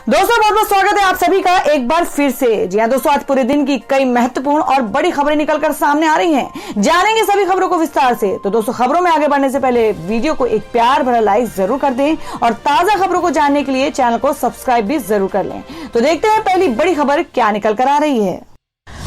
दोस्तों बहुत बहुत स्वागत है आप सभी का एक बार फिर से। जी हाँ दोस्तों, आज पूरे दिन की कई महत्वपूर्ण और बड़ी खबरें निकलकर सामने आ रही हैं। जानेंगे सभी खबरों को विस्तार से। तो दोस्तों, खबरों में आगे बढ़ने से पहले वीडियो को एक प्यार भरा लाइक जरूर कर दें और ताजा खबरों को जानने के लिए चैनल को सब्सक्राइब भी जरूर कर लें। तो देखते हैं पहली बड़ी खबर क्या निकल कर आ रही है।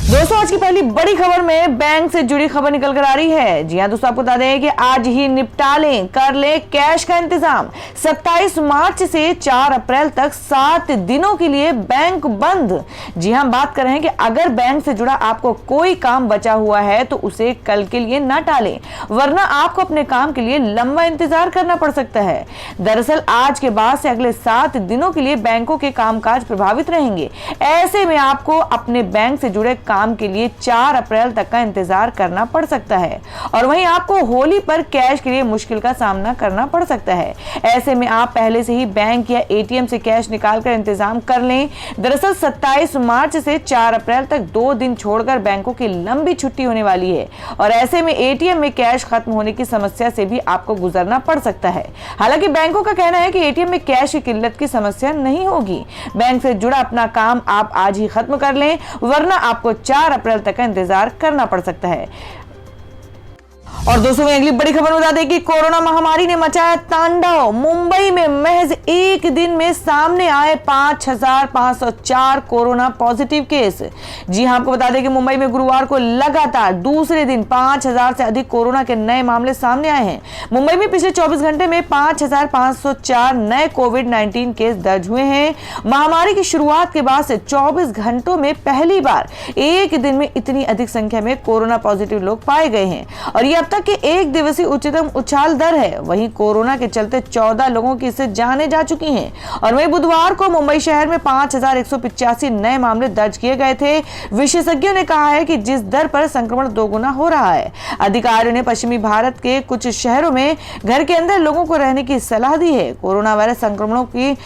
दोस्तों, आज की पहली बड़ी खबर में बैंक से जुड़ी खबर निकल कर आ रही है। जी हाँ दोस्तों, आपको बता दें कि आज ही निपटा लें, कर ले कैश का इंतजाम। 27 मार्च से 4 अप्रैल तक 7 दिनों के लिए बैंक बंद। जी हाँ, बात कर रहे हैं कि अगर बैंक से जुड़ा आपको कोई काम बचा हुआ है तो उसे कल के लिए ना टालें, वरना आपको अपने काम के लिए लंबा इंतजार करना पड़ सकता है। दरअसल आज के बाद से अगले 7 दिनों के लिए बैंकों के कामकाज प्रभावित रहेंगे। ऐसे में आपको अपने बैंक से जुड़े काम के लिए 4 अप्रैल तक का इंतजार करना पड़ सकता है और वहीं आपको होली पर कैश के लिए मुश्किल का सामना करना पड़ सकता है। ऐसे में आप पहले से ही बैंक या एटीएम से कैश निकालकर इंतजाम कर लें। दरअसल 27 मार्च से 4 अप्रैल तक 2 दिन छोड़कर बैंकों की लंबी छुट्टी होने वाली है और ऐसे में एटीएम में कैश खत्म होने की समस्या से भी आपको गुजरना पड़ सकता है। हालांकि बैंकों का कहना है कि एटीएम में कैश की किल्लत की समस्या नहीं होगी। बैंक से जुड़ा अपना काम आप आज ही खत्म कर लें, वरना आपको 4 अप्रैल तक का इंतजार करना पड़ सकता है। और दोस्तों, में अगली बड़ी खबर बता दें कि कोरोना महामारी ने मचाया तांडव। मुंबई में महज एक दिन में सामने आए 5,504 कोरोना पॉजिटिव केस। जी हां, आपको बता दें कि मुंबई में गुरुवार को लगातार दूसरे दिन 5,000 से अधिक कोरोना के नए मामले सामने आए हैं। मुंबई में पिछले 24 घंटे में 5,504 नए कोविड-19 केस दर्ज हुए हैं। महामारी की शुरुआत के बाद से 24 घंटों में पहली बार एक दिन में इतनी अधिक संख्या में कोरोना पॉजिटिव लोग पाए गए हैं और ये अब तक के एक दिवसीय उच्चतम उछाल दर है। वहीं कोरोना के चलते 14 लोगों की इससे जानें जा चुकी हैं और वहीं बुधवार को मुंबई शहर में 5,185 नए मामले दर्ज किए गए थे। विशेषज्ञों ने कहा है कि जिस दर पर संक्रमण दोगुना हो रहा है, अधिकारियों ने पश्चिमी भारत के कुछ शहरों में घर के अंदर लोगों को रहने की सलाह दी है। कोरोना वायरस संक्रमणों की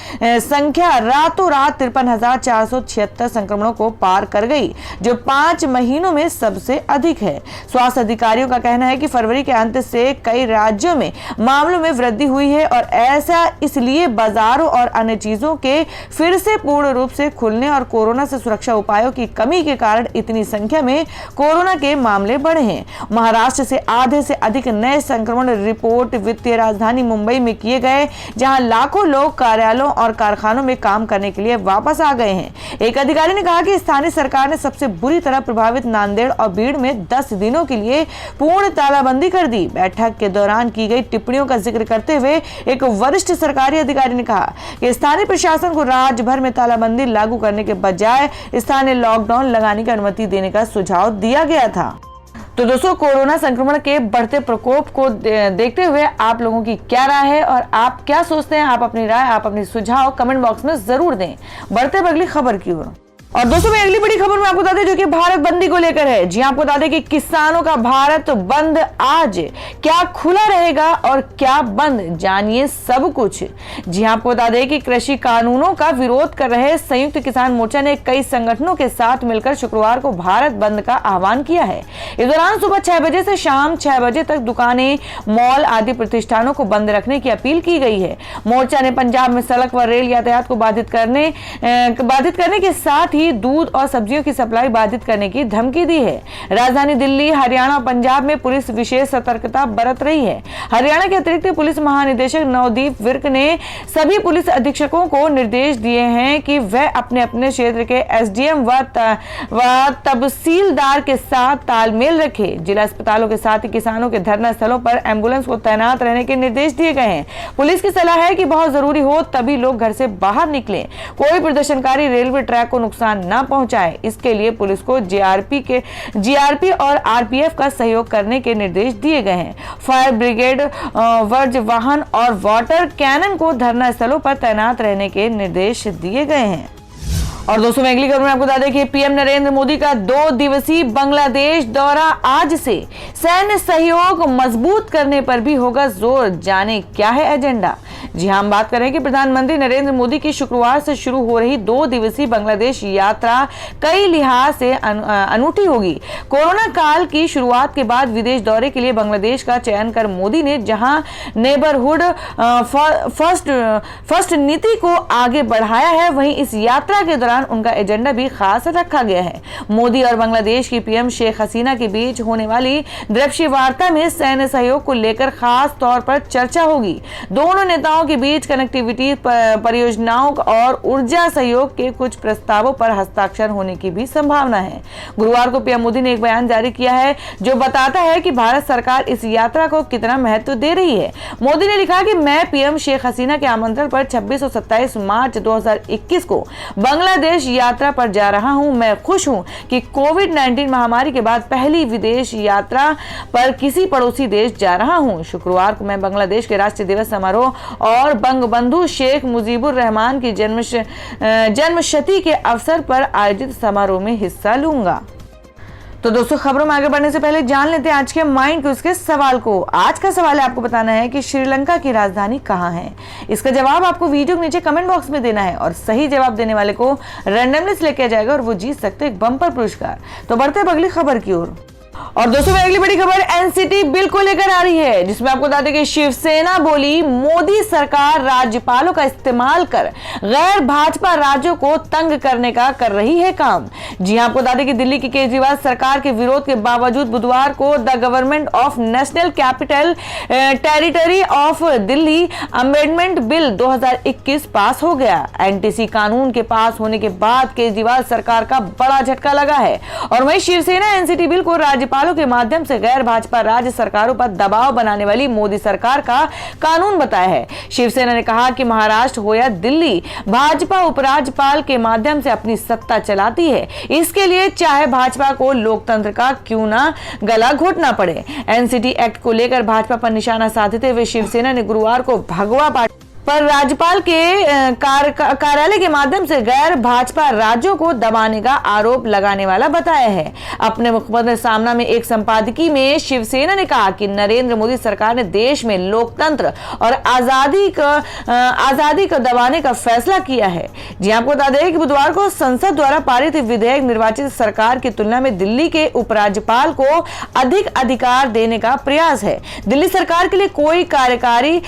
संख्या रातों रात 53,476 संक्रमणों को पार कर गई, जो 5 महीनों में सबसे अधिक है। स्वास्थ्य अधिकारियों का कहना है कि फरवरी के अंत से कई राज्यों में मामलों में वृद्धि हुई है और ऐसा इसलिए बाजारों और अन्य चीजों के फिर से पूर्ण रूप से खुलने और कोरोना से सुरक्षा उपायों की कमी के कारण इतनी संख्या में कोरोना के मामले बढ़े हैं। महाराष्ट्र से आधे से अधिक नए संक्रमण रिपोर्ट वित्तीय राजधानी मुंबई में किए गए, जहां लाखों लोग कार्यालयों और कारखानों में काम करने के लिए वापस आ गए हैं। एक अधिकारी ने कहा कि स्थानीय सरकार ने सबसे बुरी तरह प्रभावित नांदेड़ और भीड़ में 10 दिनों के लिए पूर्ण तालाबंदी कर दी। बैठक के दौरान की गई टिप्पणियों का जिक्र करते हुए एक वरिष्ठ सरकारी अधिकारी ने कहा कि स्थानीय प्रशासन को राज्य भर में तालाबंदी लागू करने के बजाय स्थानीय लॉकडाउन लगाने की अनुमति देने का सुझाव दिया गया था। तो दोस्तों, कोरोना संक्रमण के बढ़ते प्रकोप को देखते हुए आप लोगों की क्या राय है और आप क्या सोचते हैं? आप अपनी राय, आप अपनी सुझाव कमेंट बॉक्स में जरूर दें। बढ़ते अगली खबर की ओर। और दोस्तों, मैं अगली बड़ी खबर में आपको बता दें जो कि भारत बंदी को लेकर है। जी आपको बता दें कि किसानों का भारत बंद आज क्या खुला रहेगा और क्या बंद, जानिए सब कुछ। जी आपको बता दें कि कृषि कानूनों का विरोध कर रहे संयुक्त किसान मोर्चा ने कई संगठनों के साथ मिलकर शुक्रवार को भारत बंद का आह्वान किया है। इस दौरान सुबह 6 बजे से शाम 6 बजे तक दुकानें, मॉल आदि प्रतिष्ठानों को बंद रखने की अपील की गई है। मोर्चा ने पंजाब में सड़क व रेल यातायात को बाधित करने के साथ ही दूध और सब्जियों की सप्लाई बाधित करने की धमकी दी है। राजधानी दिल्ली, हरियाणा और पंजाब में पुलिस विशेष सतर्कता बरत रही है। हरियाणा के अतिरिक्त पुलिस महानिदेशक नवदीप विर्क ने सभी पुलिस अधीक्षकों को निर्देश दिए हैं कि वह अपने अपने क्षेत्र के एसडीएम व तहसीलदार के साथ तालमेल रखे। जिला अस्पतालों के साथ ही किसानों के धरना स्थलों पर एम्बुलेंस को तैनात रहने के निर्देश दिए गए हैं। पुलिस की सलाह है कि बहुत जरूरी हो तभी लोग घर से बाहर निकलें। कोई प्रदर्शनकारी रेलवे ट्रैक को नुकसान ना पहुंचाए, इसके लिए पुलिस को जीआरपी और आरपीएफ का सहयोग करने के निर्देश दिए गए हैं। फायर ब्रिगेड, वर्ज वाहन और वाटर कैनन को धरना स्थलों पर तैनात रहने के निर्देश दिए गए हैं। और दोस्तों, मैं अगली खबर में आपको बता दें कि पीएम नरेंद्र मोदी का 2 दिवसीय बांग्लादेश दौरा आज से। सैन्य सहयोग मजबूत करने पर भी होगा जोर, जाने क्या है एजेंडा। जी हां, हम बात करें कि प्रधानमंत्री नरेंद्र मोदी की शुक्रवार से शुरू हो रही 2 दिवसीय बांग्लादेश यात्रा कई लिहाज से अनूठी होगी। कोरोना काल की शुरुआत के बाद विदेश दौरे के लिए बांग्लादेश का चयन कर मोदी ने जहां नेबरहुड फर्स्ट नीति को आगे बढ़ाया है, वहीं इस यात्रा के दौरान उनका एजेंडा भी खास रखा गया है। मोदी और बांग्लादेश की पीएम शेख हसीना के बीच होने वाली द्विपक्षीय वार्ता में सैन्य सहयोग को लेकर खास तौर पर चर्चा होगी। दोनों नेताओं के बीच कनेक्टिविटी परियोजनाओं और ऊर्जा सहयोग के कुछ प्रस्तावों पर हस्ताक्षर होने की भी संभावना है। गुरुवार को पीएम मोदी ने एक बयान जारी किया है जो बताता है कि भारत सरकार इस यात्रा को कितना महत्व दे रही है। मोदी ने लिखा कि मैं पीएम शेख हसीना के आमंत्रण पर 26 और 27 मार्च 2021 को बांग्लादेश यात्रा पर जा रहा हूं। मैं खुश हूं कि कोविड-19 महामारी के बाद पहली विदेश यात्रा पर किसी पड़ोसी देश जा रहा हूं। शुक्रवार को मैं बांग्लादेश के राष्ट्रीय दिवस समारोह और बंगबंधु शेख मुजीबुर रहमान की जन्मशती के अवसर पर आयोजित समारोह में हिस्सा लूंगा। तो दोस्तों, खबरों में आगे बढ़ने से पहले जान लेते हैं आज के माइंड क्विज के सवाल को। आज का सवाल है, आपको बताना है कि श्रीलंका की राजधानी कहाँ है। इसका जवाब आपको वीडियो के नीचे कमेंट बॉक्स में देना है और सही जवाब देने वाले को रैंडमली सिलेक्ट किया जाएगा और वो जीत सकते एक बम्पर पुरस्कार। तो बढ़ते हैं अगली खबर की ओर। और दोस्तों, अगली बड़ी खबर एनसीटी बिल को लेकर आ रही है, जिसमें आपको बता दें कि शिवसेना बोली मोदी सरकार राज्यपालों का इस्तेमाल कर गैर भाजपा राज्यों को तंग करने का कर रही है काम। जी हां, आपको बता दें कि दिल्ली की केजरीवाल सरकार के विरोध के बावजूद बुधवार को the government of national capital territory of Delhi amendment bill 2021 पास हो गया। एनटीसी कानून के पास होने के बाद केजरीवाल सरकार का बड़ा झटका लगा है और वहीं शिवसेना एनसीटी बिल को राज्यपालों के माध्यम से गैर भाजपा राज्य सरकारों पर दबाव बनाने वाली मोदी सरकार का कानून बताया है। शिवसेना ने कहा कि महाराष्ट्र हो या दिल्ली, भाजपा उपराज्यपाल के माध्यम से अपनी सत्ता चलाती है। इसके लिए चाहे भाजपा को लोकतंत्र का क्यों ना गला घोटना पड़े। एनसीटी एक्ट को लेकर भाजपा पर निशाना साधते हुए शिवसेना ने गुरुवार को भगवा पार्टी पर राज्यपाल के कार्यालय के माध्यम से गैर भाजपा राज्यों को दबाने का आरोप लगाने वाला बताया है। अपने मुखपत्र सामना में एक संपादकीय में शिवसेना ने कहा कि नरेंद्र मोदी सरकार ने देश में लोकतंत्र और आजादी को दबाने का फैसला किया है। जी आपको बता दें कि बुधवार को संसद द्वारा पारित विधेयक निर्वाचित सरकार की तुलना में दिल्ली के उपराज्यपाल को अधिक अधिकार देने का प्रयास है। दिल्ली सरकार के लिए कोई कार्यकारी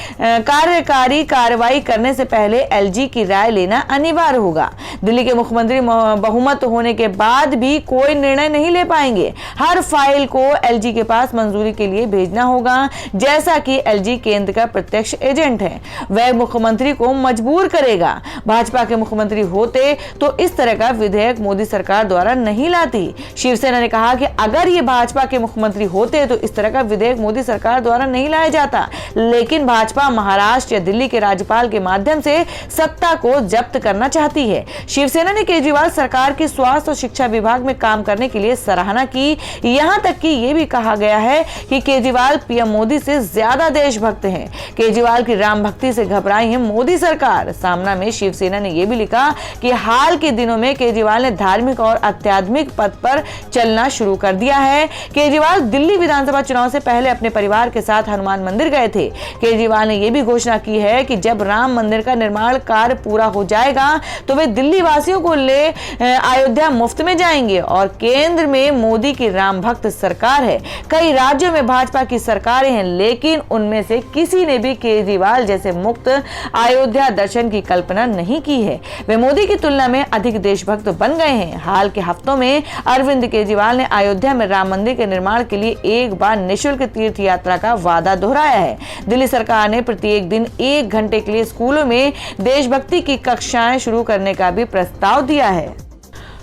कार्रवाई करने से पहले एलजी की राय लेना अनिवार्य होगा। दिल्ली के मुख्यमंत्री बहुमत होने के बाद भी कोई निर्णय नहीं ले पाएंगे। हर फाइल को एलजी के पास मंजूरी के लिए भेजना होगा, जैसा कि एलजी केंद्र का प्रत्यक्ष एजेंट है। वह मुख्यमंत्री को मजबूर करेगा। भाजपा के मुख्यमंत्री होते तो इस तरह का विधेयक मोदी सरकार द्वारा नहीं लाती। शिवसेना ने कहा कि अगर ये भाजपा के मुख्यमंत्री होते तो इस तरह का विधेयक मोदी सरकार द्वारा नहीं लाया जाता, लेकिन भाजपा महाराष्ट्र या दिल्ली के राज्यपाल के माध्यम से सत्ता को जब्त करना चाहती है। शिवसेना ने केजरीवाल सरकार की स्वास्थ्य और शिक्षा विभाग में काम करने के लिए सराहना की। यहां तक कि यह भी कहा गया है कि केजरीवाल पीएम मोदी से ज्यादा देशभक्त हैं। केजरीवाल की राम भक्ति से घबराई है मोदी सरकार। सामना में शिवसेना ने यह भी लिखा कि हाल के दिनों में केजरीवाल ने धार्मिक और आध्यात्मिक पद पर चलना शुरू कर दिया है। केजरीवाल दिल्ली विधानसभा चुनाव से पहले अपने परिवार के साथ हनुमान मंदिर गए थे। केजरीवाल ने यह भी घोषणा की है कि जब राम मंदिर का निर्माण कार्य पूरा हो जाएगा तो वे दिल्ली वासियों को ले अयोध्या मुफ्त में जाएंगे और केंद्र में मोदी की राम भक्त सरकार है। कई राज्यों में भाजपा की सरकारें हैं, लेकिन उनमें से किसी ने भी केजरीवाल जैसे मुक्त अयोध्या दर्शन की कल्पना नहीं की है। वे मोदी की तुलना में अधिक देशभक्त बन गए हैं। हाल के हफ्तों में अरविंद केजरीवाल ने अयोध्या में राम मंदिर के निर्माण के लिए एक बार निःशुल्क तीर्थ यात्रा का वादा दोहराया है। दिल्ली सरकार ने प्रत्येक दिन 1 घंटे के लिए स्कूलों में देशभक्ति की कक्षाएं शुरू करने का भी प्रस्ताव दिया है।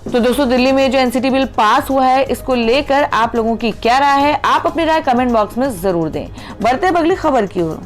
तो दोस्तों, दिल्ली में जो एनसीटी बिल पास हुआ है, इसको लेकर आप लोगों की क्या राय है? आप अपनी राय कमेंट बॉक्स में जरूर दें। बढ़ते हैं अगली खबर की ओर।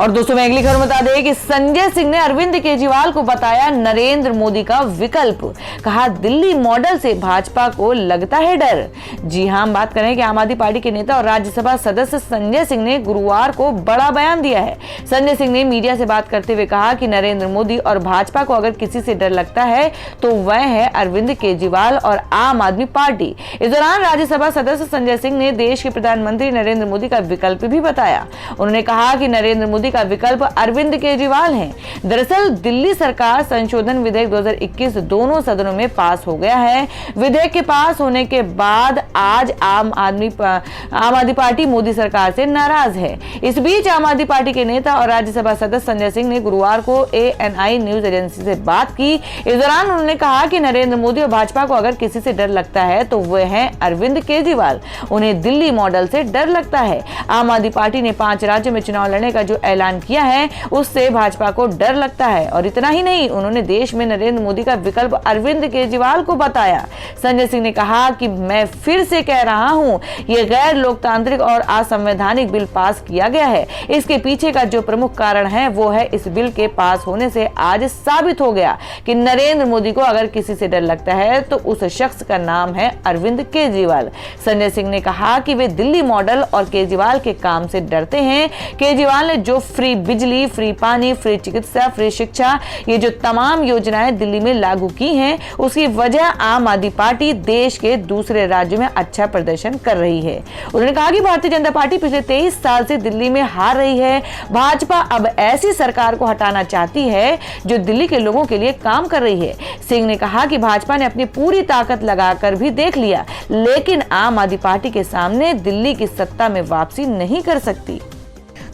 और दोस्तों, मैं अगली खबर बता दें कि संजय सिंह ने अरविंद केजरीवाल को बताया नरेंद्र मोदी का विकल्प। कहा दिल्ली मॉडल से भाजपा को लगता है डर। जी हां, हम बात करें कि आम आदमी पार्टी के नेता और राज्यसभा सदस्य संजय सिंह ने गुरुवार को बड़ा बयान दिया है। संजय सिंह ने मीडिया से बात करते हुए कहा कि नरेंद्र मोदी और भाजपा को अगर किसी से डर लगता है तो वह है अरविंद केजरीवाल और आम आदमी पार्टी। इस दौरान राज्यसभा सदस्य संजय सिंह ने देश के प्रधानमंत्री नरेंद्र मोदी का विकल्प भी बताया। उन्होंने कहा कि नरेंद्र मोदी मोदी का विकल्प अरविंद केजरीवाल है। दरअसल दिल्ली सरकार संशोधन विधेयक 2021 दोनों सदनों में पास हो गया है। विधेयक के पास होने के बाद आज आम आदमी पार्टी मोदी सरकार से नाराज है। इस बीच आम आदमी पार्टी के नेता और राज्यसभा सदस्य संजय सिंह ने गुरुवार को ANI न्यूज एजेंसी से बात की। इस दौरान उन्होंने कहा कि नरेंद्र मोदी और भाजपा को अगर किसी से डर लगता है तो वह है अरविंद केजरीवाल। उन्हें दिल्ली मॉडल से डर लगता है। आम आदमी पार्टी ने 5 राज्यों में चुनाव लड़ने का जो ऐलान किया है उससे भाजपा को डर लगता है। और इतना ही नहीं, उन्होंने देश में नरेंद्र मोदी का विकल्प अरविंद केजरीवाल को बताया। संजय सिंह ने कहा कि मैं फिर से कह रहा हूं, यह गैर लोकतांत्रिक और असंवैधानिक बिल पास किया गया है। इसके पीछे का जो प्रमुख कारण है वो है इस बिल के पास होने से आज साबित हो गया कि नरेंद्र मोदी को अगर किसी से डर लगता है तो उस शख्स का नाम है अरविंद केजरीवाल। संजय सिंह ने कहा कि वे दिल्ली मॉडल और केजरीवाल के काम से डरते हैं। केजरीवाल ने जो फ्री बिजली, फ्री पानी, फ्री चिकित्सा, फ्री शिक्षा, ये जो तमाम योजनाएं दिल्ली में लागू की हैं, उसकी वजह आम आदमी पार्टी देश के दूसरे राज्यों में अच्छा प्रदर्शन कर रही है। उन्होंने कहा कि भारतीय जनता पार्टी पिछले 23 साल से दिल्ली में हार रही है। भाजपा अब ऐसी सरकार को हटाना चाहती है जो दिल्ली के लोगों के लिए काम कर रही है। सिंह ने कहा कि भाजपा ने अपनी पूरी ताकत लगाकर भी देख लिया, लेकिन आम आदमी पार्टी के सामने दिल्ली की सत्ता में वापसी नहीं कर सकती।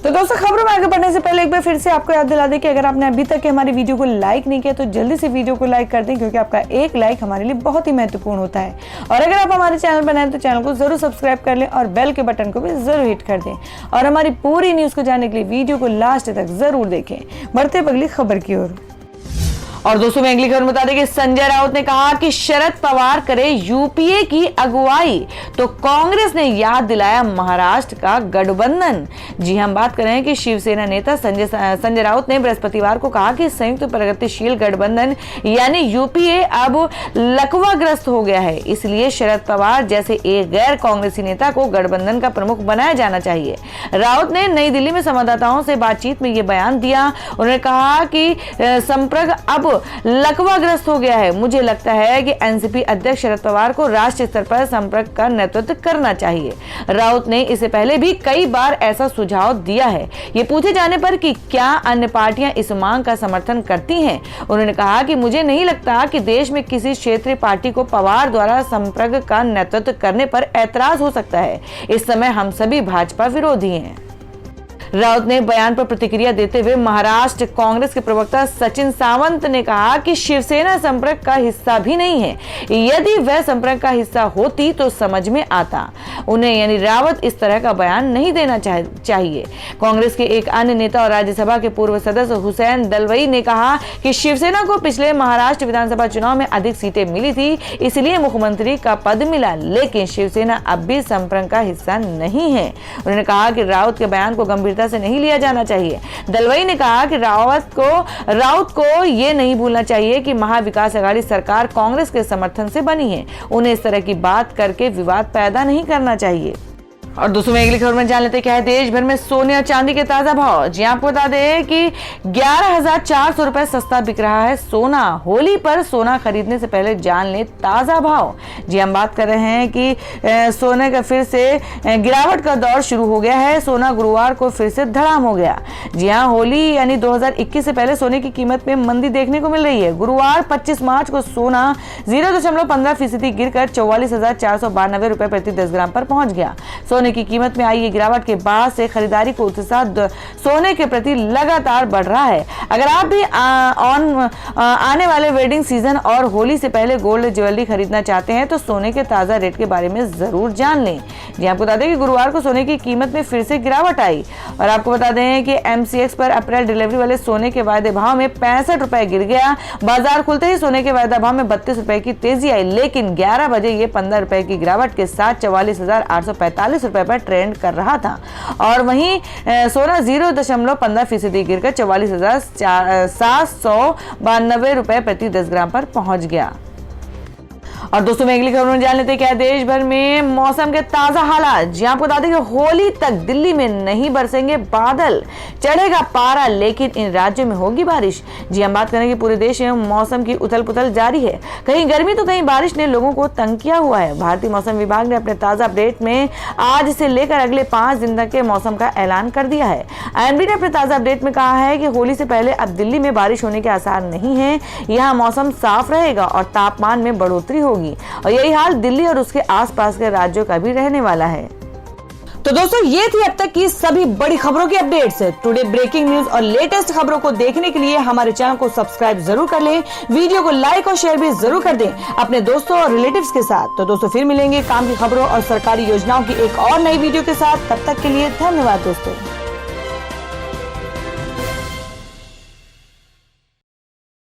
तो दोस्तों, खबरों में आगे बढ़ने से पहले एक बार फिर से आपको याद दिला दें कि अगर आपने अभी तक हमारी वीडियो को लाइक नहीं किया तो जल्दी से वीडियो को लाइक कर दें, क्योंकि आपका एक लाइक हमारे लिए बहुत ही महत्वपूर्ण होता है। और अगर आप हमारे चैनल पर नए हैं तो चैनल को जरूर सब्सक्राइब कर लें और बेल के बटन को भी जरूर हिट कर दें। और हमारी पूरी न्यूज को जानने के लिए वीडियो को लास्ट तक जरूर देखें। बढ़ते अगली खबर की ओर। और दोस्तों, मैं अगली खबर बता दें कि संजय राउत ने कहा कि शरद पवार करे यूपीए की अगुवाई तो कांग्रेस ने याद दिलाया महाराष्ट्र का गठबंधन। जी, हम बात कर रहे हैं कि शिवसेना नेता संजय राउत ने बृहस्पतिवार को कहा कि संयुक्त प्रगतिशील गठबंधन यानी यूपीए अब लकवाग्रस्त हो गया है, इसलिए शरद पवार जैसे एक गैर कांग्रेसी नेता को गठबंधन का प्रमुख बनाया जाना चाहिए। राउत ने नई दिल्ली में संवाददाताओं से बातचीत में यह बयान दिया। उन्होंने कहा कि संपर्क अब लकवाग्रस्त हो गया है। मुझे लगता है कि एनसीपी अध्यक्ष शरद पवार को राष्ट्रीय स्तर पर संपर्क का नेतृत्व करना चाहिए। राउत ने इससे पहले भी कई बार ऐसा सुझाव दिया है। ये पूछे जाने पर कि क्या अन्य पार्टियां इस मांग का समर्थन करती हैं, उन्होंने कहा कि मुझे नहीं लगता कि देश में किसी क्षेत्रीय पार्टी को पवार द्वारा संपर्क का नेतृत्व करने पर ऐतराज हो सकता है। इस समय हम सभी भाजपा विरोधी हैं। राउत ने बयान पर प्रतिक्रिया देते हुए महाराष्ट्र कांग्रेस के प्रवक्ता सचिन सावंत ने कहा कि शिवसेना संपर्क का हिस्सा भी नहीं है। यदि वह संपर्क का हिस्सा होती तो समझ में आता। उन्हें यानी रावत इस तरह का बयान नहीं देना चाहिए। कांग्रेस के एक अन्य नेता और राज्यसभा के पूर्व सदस्य हुसैन दलवाई ने कहा कि शिवसेना को पिछले महाराष्ट्र विधानसभा चुनाव में अधिक सीटें मिली थी, इसलिए मुख्यमंत्री का पद मिला, लेकिन शिवसेना अब भी संपर्क का हिस्सा नहीं है। उन्होंने कहा कि राउत के बयान को गंभीरता से नहीं लिया जाना चाहिए। दलवाई ने कहा कि राउत को ये नहीं भूलना चाहिए कि महाविकास अघाड़ी सरकार कांग्रेस के समर्थन से बनी है। उन्हें इस तरह की बात करके विवाद पैदा नहीं करना चाहिए। और दोस्तों, मैं अगली खबर में जान लेते हैं क्या है देश भर में सोने और चांदी के ताजा भाव। जी, आपको बता दें कि 11,400 रुपए सस्ता बिक रहा है सोना। होली पर सोना खरीदने से पहले जान ले ताजा भाव। जी, हम बात कर रहे हैं कि सोने का फिर से गिरावट का दौर शुरू हो गया है। सोना गुरुवार को फिर से धड़ाम हो गया। जी हाँ, होली यानी 2021 से पहले सोने की कीमत में मंदी देखने को मिल रही है। गुरुवार 25 मार्च को सोना 0.15% गिरकर 44,492 रुपए प्रति 10 ग्राम पर पहुंच गया। सोने की कीमत में आई ये गिरावट के बाद से खरीदारी को उत्साह सोने के प्रति लगातार बढ़ रहा है। अगर आप भी आने वाले वेडिंग सीजन और होली से पहले गोल्ड ज्वेलरी खरीदना चाहते हैं तो सोने के ताजा रेट के बारे में जरूर जान लें। जी, आपको बता दें कि गुरुवार को सोने की कीमत में फिर से गिरावट आई। और आपको बता दें कि MCX पर अप्रैल डिलीवरी वाले सोने के वायदे भाव में 65 रुपए गिर गया। बाजार खुलते ही सोने के वायदा भाव में 32 रुपए की तेजी आई, लेकिन 11 बजे ये 15 रुपए की गिरावट के साथ 44,845 रुपए पर ट्रेंड कर रहा था। और वहीं सोना 0.15% गिरकर 44,792 रुपए प्रति 10 ग्राम पर पहुंच गया। और दोस्तों मैं अगली खबर में जान लेते हैं क्या देश भर में मौसम के ताजा हालात। जी आपको बता दें कि होली तक दिल्ली में नहीं बरसेंगे बादल, चढ़ेगा पारा, लेकिन इन राज्यों में होगी बारिश। जी हम बात करेंगे पूरे देश में मौसम की उथल पुथल जारी है, कहीं गर्मी तो कहीं बारिश ने लोगों को तंग किया हुआ है। भारतीय मौसम विभाग ने अपने ताजा अपडेट में आज से लेकर अगले 5 दिन तक के मौसम का ऐलान कर दिया है। आईएमडी ने अपने ताजा अपडेट में कहा है कि होली से पहले अब दिल्ली में बारिश होने के आसार नहीं है। यहाँ मौसम साफ रहेगा और तापमान में बढ़ोतरी होगी और यही हाल दिल्ली और उसके आसपास के राज्यों का भी रहने वाला है। तो दोस्तों ये थी अब तक की सभी बड़ी खबरों की अपडेट्स। टुडे ब्रेकिंग न्यूज और लेटेस्ट खबरों को देखने के लिए हमारे चैनल को सब्सक्राइब जरूर कर लें, वीडियो को लाइक और शेयर भी जरूर कर दें अपने दोस्तों और रिलेटिव्स के साथ। तो दोस्तों फिर मिलेंगे काम की खबरों और सरकारी योजनाओं की एक और नई वीडियो के साथ। तब तक के लिए धन्यवाद दोस्तों।